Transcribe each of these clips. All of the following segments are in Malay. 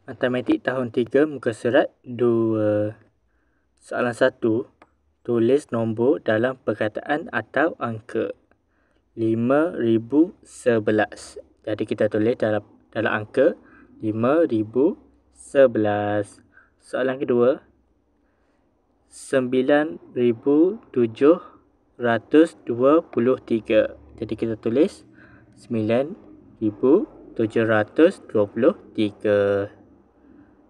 Matematik tahun 3 muka surat 2. Soalan 1. Tulis nombor dalam perkataan atau angka. 5011. Jadi kita tulis dalam angka 5011. Soalan kedua. 9723. Jadi kita tulis 9723.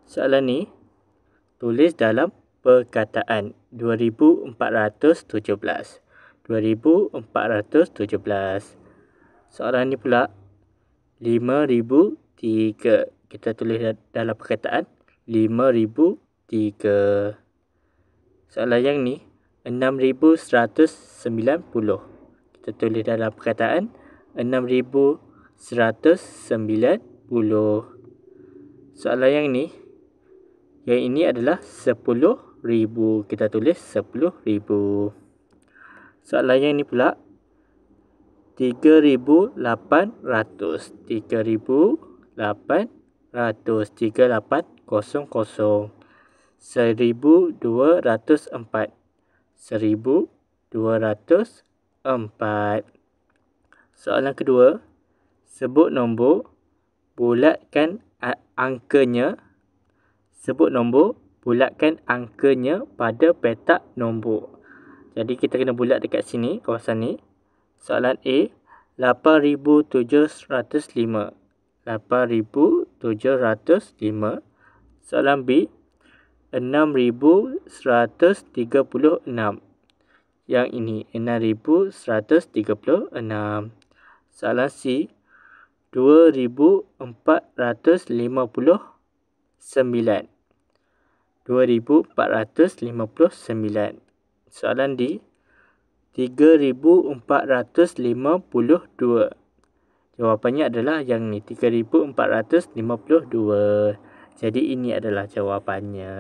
Soalan ni tulis dalam perkataan 2417. 2417. Soalan ni pula 5003. Kita tulis dalam perkataan 5003. Soalan yang ni 6190. Kita tulis dalam perkataan 6190. Soalan yang ini adalah 10,000. Kita tulis 10,000. Soalan yang ni pula 3,800. 3,800. 3800. 1,204. 1,204. Soalan kedua. Sebut nombor, bulatkan angkanya. Sebut nombor, bulatkan angkanya pada petak nombor. Jadi kita kena bulat dekat sini, kawasan ni. Soalan A, 8,705. 8,705. Soalan B, 6,136. Yang ini 6,136. Soalan C, 2,459. 2,459. Soalan D, 3,452. Jawapannya adalah yang ni, 3,452. Jadi ini adalah jawapannya.